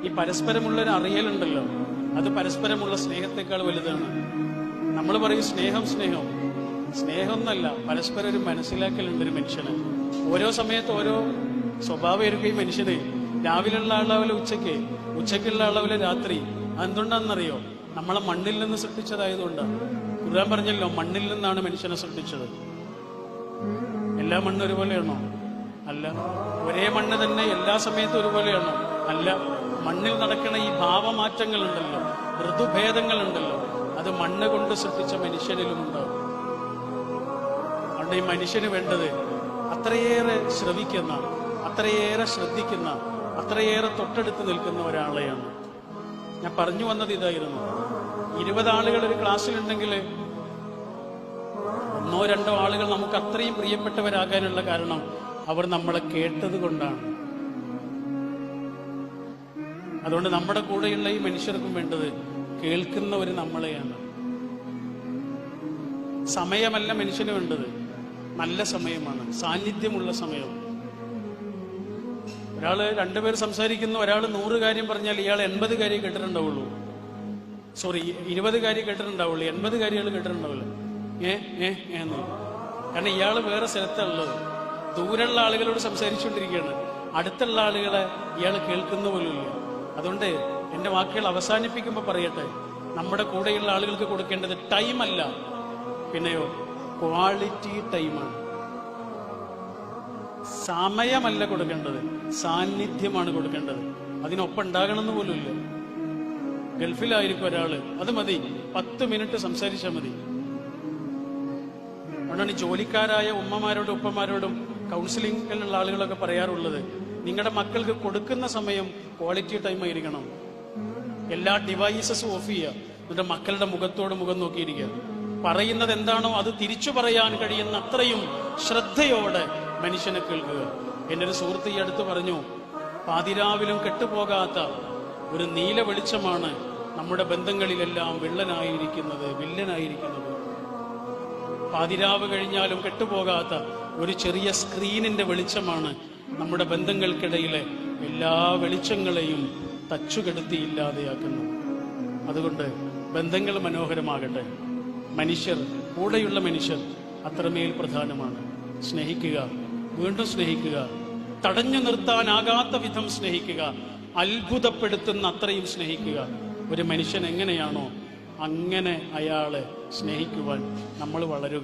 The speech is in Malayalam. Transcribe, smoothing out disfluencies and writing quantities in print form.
ഈ പരസ്പരമുള്ളൊരു അറിയലുണ്ടല്ലോ, അത് പരസ്പരമുള്ള സ്നേഹത്തെക്കാൾ വലുതാണ്. നമ്മൾ പറയും സ്നേഹം സ്നേഹം സ്നേഹം എന്നല്ല, പരസ്പരം ഒരു മനസ്സിലാക്കലുണ്ട് ഒരു മനുഷ്യന്. ഓരോ സമയത്ത് ഓരോ സ്വഭാവം ഇരിക്കും മനുഷ്യന്. രാവിലെയുള്ള അളവില് ഉച്ചയ്ക്ക്, ഉച്ചയ്ക്കുള്ള അളവില് രാത്രി. അതെന്തുകൊണ്ടാണെന്നറിയോ? നമ്മളെ മണ്ണിൽ നിന്ന് സൃഷ്ടിച്ചതായതുകൊണ്ടാണ്. ഖുർആൻ പറഞ്ഞല്ലോ, മണ്ണിൽ നിന്നാണ് മനുഷ്യനെ സൃഷ്ടിച്ചത്. എല്ലാ മണ്ണും ഒരുപോലെയാണോ? അല്ല. ഒരേ മണ്ണ് തന്നെ എല്ലാ സമയത്തും ഒരുപോലെയാണോ? അല്ല. മണ്ണിൽ നടക്കുന്ന ഈ ഭാവമാറ്റങ്ങളുണ്ടല്ലോ, ഋതുഭേദങ്ങളുണ്ടല്ലോ, അത് മണ്ണ് കൊണ്ട് സൃഷ്ടിച്ച മനുഷ്യനിലും ഉണ്ടാവും. അതുകൊണ്ട് ഈ മനുഷ്യന് വേണ്ടത് അത്രയേറെ ശ്രവിക്കുന്ന, അത്രയേറെ ശ്രദ്ധിക്കുന്ന, അത്രയേറെ തൊട്ടടുത്ത് നിൽക്കുന്ന ഒരാളെയാണ്. ഞാൻ പറഞ്ഞു വന്നത് ഇതായിരുന്നു. 20 ആളുകൾ ഒരു ക്ലാസ്സിലുണ്ടെങ്കിൽ 1-2 ആളുകൾ നമുക്ക് അത്രയും പ്രിയപ്പെട്ടവരാകാനുള്ള കാരണം അവർ നമ്മളെ കേട്ടത് കൊണ്ടാണ്. അതുകൊണ്ട് നമ്മുടെ കൂടെയുള്ള ഈ മനുഷ്യർക്കും വേണ്ടത് കേൾക്കുന്ന ഒരു നമ്മളെയാണ്. സമയമല്ല മനുഷ്യന് വേണ്ടത്, നല്ല സമയമാണ്, സാന്നിധ്യമുള്ള സമയം. ഒരാള് 2 പേർ സംസാരിക്കുന്നു, ഒരാൾ 100 കാര്യം പറഞ്ഞാൽ ഇയാൾ 80 കാര്യം കേട്ടിട്ടുണ്ടാവുള്ളൂ. 20 കാര്യം കേട്ടിട്ടുണ്ടാവുള്ളൂ, 80 കാര്യങ്ങൾ കേട്ടിട്ടുണ്ടാവില്ല. എന്ന്. കാരണം ഇയാള് വേറെ സ്ഥലത്തുള്ളത്, ദൂരെയുള്ള ആളുകളോട് സംസാരിച്ചുകൊണ്ടിരിക്കുകയാണ്. അടുത്തുള്ള ആളുകളെ ഇയാൾ കേൾക്കുന്ന പോലുമില്ല. അതുകൊണ്ട് എന്റെ വാക്കുകൾ അവസാനിപ്പിക്കുമ്പോൾ പറയട്ടെ, നമ്മുടെ കൂടെയുള്ള ആളുകൾക്ക് കൊടുക്കേണ്ടത് ടൈമല്ല, പിന്നെയോ ക്വാളിറ്റി ടൈമാണ്. സമയമല്ല കൊടുക്കേണ്ടത്, സാന്നിധ്യമാണ് കൊടുക്കേണ്ടത്. അതിനൊപ്പം ഉണ്ടാകണമെന്ന് പോലുമില്ല. ഗൾഫിലായിരിക്കും ഒരാള്, അത് മതി, 10 മിനിറ്റ് സംസാരിച്ചാൽ മതി. അതുകൊണ്ടാണ് ജോലിക്കാരായ ഉമ്മമാരോടും ഉപ്പമാരോടും കൗൺസിലിംഗിലുള്ള ആളുകളൊക്കെ പറയാറുള്ളത്, നിങ്ങളുടെ മക്കൾക്ക് കൊടുക്കുന്ന സമയം ക്വാളിറ്റി ടൈം ആയിരിക്കണം. എല്ലാ ഡിവൈസസും ഓഫ് ചെയ്യുക, എന്നിട്ട് മക്കളുടെ മുഖത്തോട് മുഖം നോക്കിയിരിക്കുക. പറയുന്നത് എന്താണോ അത് തിരിച്ചു പറയാൻ കഴിയുന്ന അത്രയും ശ്രദ്ധയോടെ മനുഷ്യനെ കേൾക്കുക. എൻ്റെ ഒരു സുഹൃത്ത് ഈ അടുത്ത് പറഞ്ഞു, പാതിരാവിലും കെട്ടുപോകാത്ത ഒരു നീല വെളിച്ചമാണ് നമ്മുടെ ബന്ധങ്ങളിലെല്ലാം വില്ലനായിരിക്കുന്നത്. പാതിരാവ് കഴിഞ്ഞാലും കെട്ടുപോകാത്ത ഒരു ചെറിയ സ്ക്രീനിന്റെ വെളിച്ചമാണ് നമ്മുടെ ബന്ധങ്ങൾക്കിടയിലെ എല്ലാ വെളിച്ചങ്ങളെയും തച്ചുകെടുത്തി ഇല്ലാതെയാക്കുന്നത്. അതുകൊണ്ട് ബന്ധങ്ങൾ മനോഹരമാകട്ടെ. മനുഷ്യർ, കൂടെയുള്ള മനുഷ്യർ അത്രമേൽ പ്രധാനമാണ്. സ്നേഹിക്കുക, വീണ്ടും സ്നേഹിക്കുക, തടഞ്ഞു നിർത്താനാകാത്ത വിധം സ്നേഹിക്കുക, അത്ഭുതപ്പെടുത്തുന്ന അത്രയും സ്നേഹിക്കുക. ഒരു മനുഷ്യൻ എങ്ങനെയാണോ അങ്ങനെ അയാളെ സ്നേഹിക്കുവാൻ നമ്മൾ വളരുക.